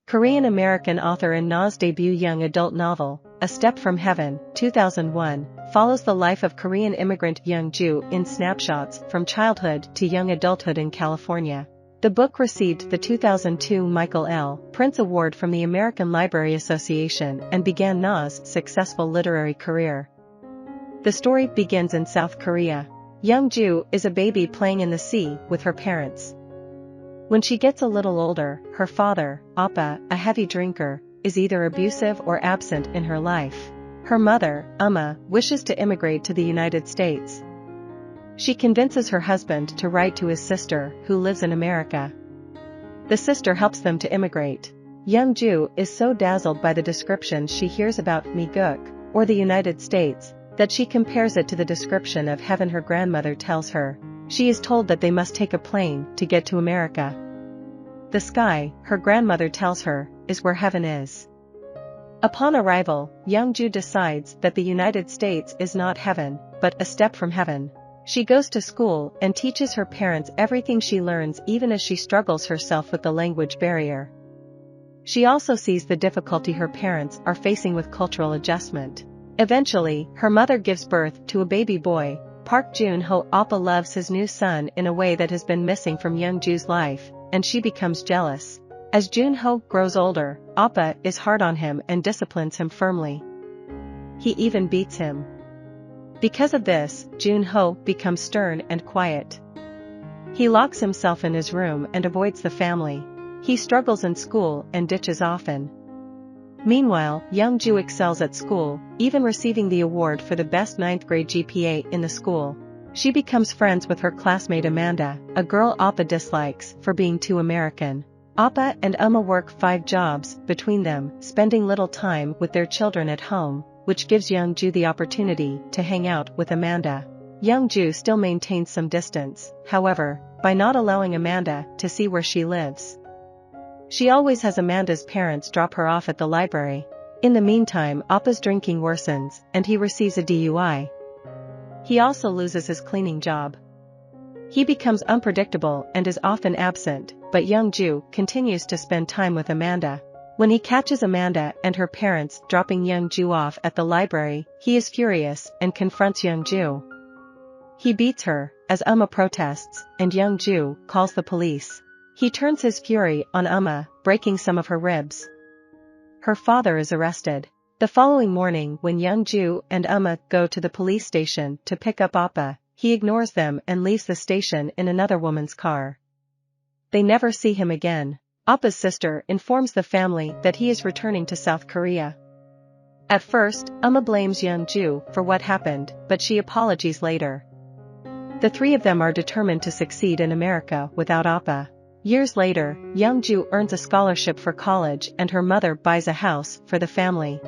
Korean-American author In Na's debut young adult novel, A Step from Heaven, 2001, follows the life of Korean immigrant Youngjoo in snapshots from childhood to young adulthood in California. The book received the 2002 Michael L. Prince Award from the American Library Association and began Na's successful literary career. The story begins in South Korea. Youngjoo is a baby playing in the sea with her parents. When she gets a little older, her father, Appa, a heavy drinker, is either abusive or absent in her life. Her mother, wishes to immigrate to the United States. She convinces her husband to write to his sister, who lives in America. The sister helps them to immigrate. Youngjoo is so dazzled by the descriptions she hears about Miguk, or the United States, that she compares it to the description of heaven her grandmother tells her. She is told that they must take a plane to get to America. The sky, her grandmother tells her, is where heaven is. Upon arrival, Youngjoo decides that the United States is not heaven, but a step from heaven. She goes to school and teaches her parents everything she learns, even as she struggles herself with the language barrier. She also sees the difficulty her parents are facing with cultural adjustment. Eventually, her mother gives birth to a baby boy. Park Joon-ho. Appa loves his new son in a way that has been missing from Youngjoo's life, and she becomes jealous. As Joon-ho grows older, Appa is hard on him and disciplines him firmly. He even beats him. Because of this, Joon-ho becomes stern and quiet. He locks himself in his room and avoids the family. He struggles in school and ditches often. Meanwhile, Youngjoo excels at school, even receiving the award for the best 9th grade GPA in the school. She becomes friends with her classmate Amanda, a girl Appa dislikes for being too American. Appa and work 5 jobs between them, spending little time with their children at home, which gives Youngjoo the opportunity to hang out with Amanda. Youngjoo still maintains some distance, however, by not allowing Amanda to see where she lives. She always has Amanda's parents drop her off at the library. In the meantime, Appa's drinking worsens, and he receives a DUI. He also loses his cleaning job. He becomes unpredictable and is often absent, but Youngjoo continues to spend time with Amanda. When he catches Amanda and her parents dropping Youngjoo off at the library, he is furious and confronts Youngjoo. He beats her, as protests, and Youngjoo calls the police. He turns his fury on breaking some of her ribs. Her father is arrested. The following morning, when Youngjoo and go to the police station to pick up Appa, he ignores them and leaves the station in another woman's car. They never see him again. Appa's sister informs the family that he is returning to South Korea. At first, blames Youngjoo for what happened, but she apologizes later. The 3 of them are determined to succeed in America without Appa. Years later, Youngjoo earns a scholarship for college and her mother buys a house for the family.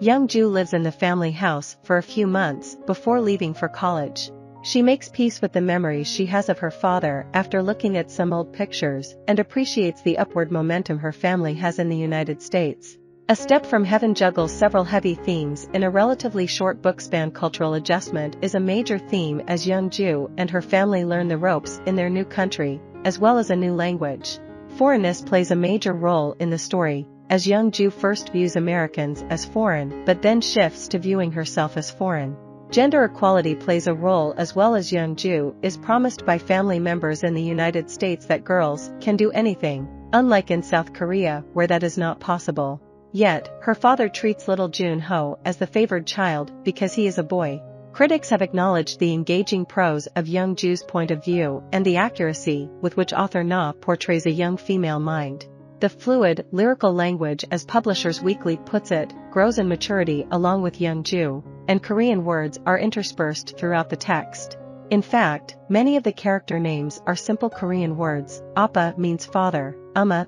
Youngjoo lives in the family house for a few months before leaving for college. She makes peace with the memories she has of her father after looking at some old pictures and appreciates the upward momentum her family has in the United States. A Step from Heaven juggles several heavy themes in a relatively short book span. Cultural adjustment is a major theme as Youngjoo and her family learn the ropes in their new country, as well as a new language. Foreignness plays a major role in the story, as Youngjoo first views Americans as foreign but then shifts to viewing herself as foreign. Gender equality plays a role as well, as Youngjoo is promised by family members in the United States that girls can do anything, unlike in South Korea where that is not possible. Yet, her father treats little Joon-ho as the favored child because he is a boy. Critics have acknowledged the engaging prose of Youngjoo's point of view and the accuracy with which author Na portrays a young female mind. The fluid, lyrical language, as Publishers Weekly puts it, grows in maturity along with Youngjoo, and Korean words are interspersed throughout the text. In fact, many of the character names are simple Korean words. Appa means father,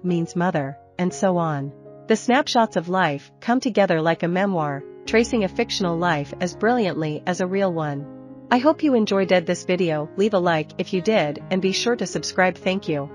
means mother, and so on. The snapshots of life come together like a memoir, tracing a fictional life as brilliantly as a real one. I hope you enjoyed this video. Leave a like if you did and be sure to subscribe. Thank you.